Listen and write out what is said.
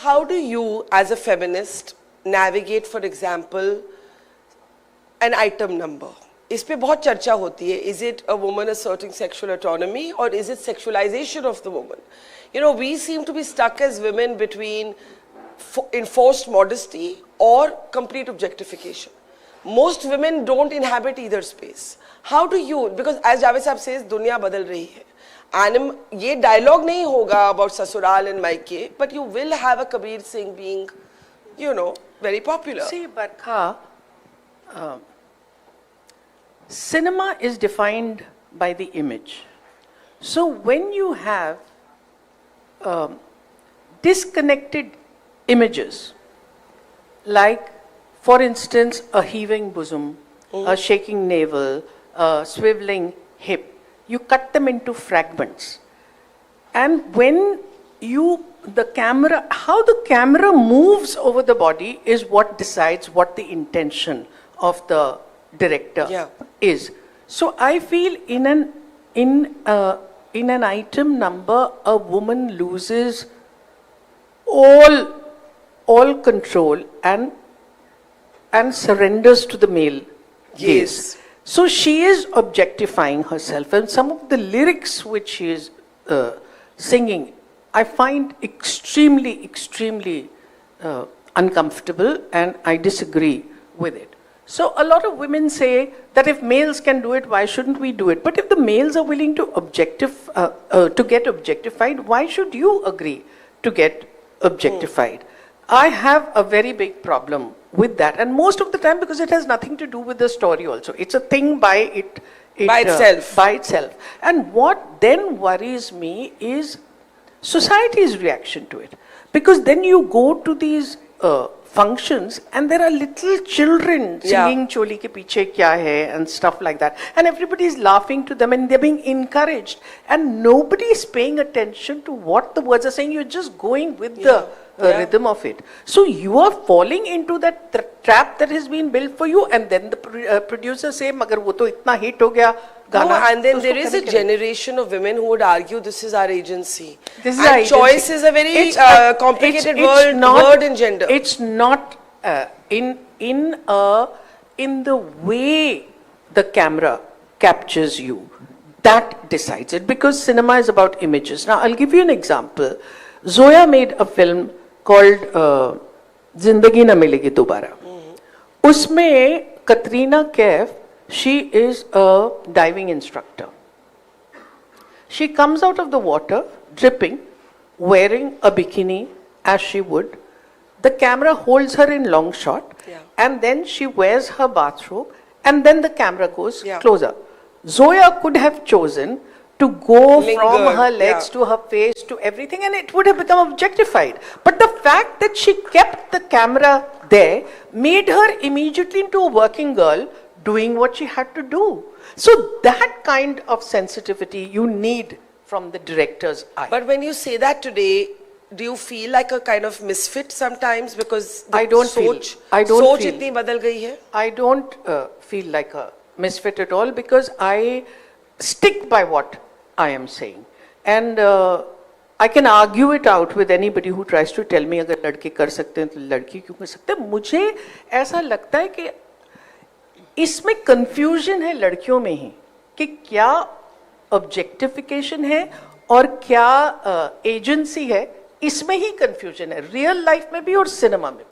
how do you, as a feminist, navigate, for example, an item number? इस पे बहुत चर्चा होती है. Is it a woman asserting sexual autonomy or is it sexualization of the woman? You know, we seem to be stuck as women between enforced modesty or complete objectification. Most women don't inhabit either space. How do you, because as Javed Saab says, दुनिया बदल रही है. ये dialogue नहीं होगा about ससुराल and मायके, but you will have a Kabir Singh being, you know, very popular. See, Barkha, cinema is defined by the image. So when you have disconnected images, like, for instance, a heaving bosom, a shaking navel, a swiveling hip, you cut them into fragments. And when how the camera moves over the body is what decides what the intention of the director is. So I feel in an item number, a woman loses all control and surrenders to the male gaze. So she is objectifying herself, and some of the lyrics which she is singing, I find extremely uncomfortable, and I disagree with it. So a lot of women say that if males can do it, why shouldn't we do it? But if the males are willing to get objectified, why should you agree to get objectified? I have a very big problem with that, and most of the time because it has nothing to do with the story also. It's a thing by itself. And what then worries me is society's reaction to it. Because then you go to these functions and there are little children singing Choli ke piche kya hai and stuff like that. And everybody is laughing to them and they're being encouraged. And nobody is paying attention to what the words are saying. You're just going with the rhythm of it. So you are falling into that trap that has been built for you, and then the producer say, "Magar wo to itna hit ho gaya." No, and then there is a generation of women who would argue this is our agency. Choice is a very complicated word in gender. It's not in the way the camera captures you that decides it, because cinema is about images. Now I'll give you an example. Zoya made a film called Zindagi Na Milegi Dobara. Usme Katrina Kaif, she is a diving instructor. She comes out of the water dripping, wearing a bikini as she would. The camera holds her in long shot, and then she wears her bathrobe, and then the camera goes closer. Zoya could have chosen to go from her legs to her face to everything, and it would have become objectified. But the fact that she kept the camera there made her immediately into a working girl doing what she had to do. So that kind of sensitivity you need from the director's eye. But when you say that today, do you feel like a kind of misfit sometimes because the soch itni badal gayi hai? I don't feel like a misfit at all, because I stick by what I am saying, and I can argue it out with anybody who tries to tell me अगर लड़के कर सकते हैं तो लड़की क्यों कर सकते हैं. मुझे ऐसा लगता है कि इसमें confusion है लड़कियों में ही कि क्या objectification है और क्या agency है. इसमें ही confusion है, real life में भी और cinema में भी.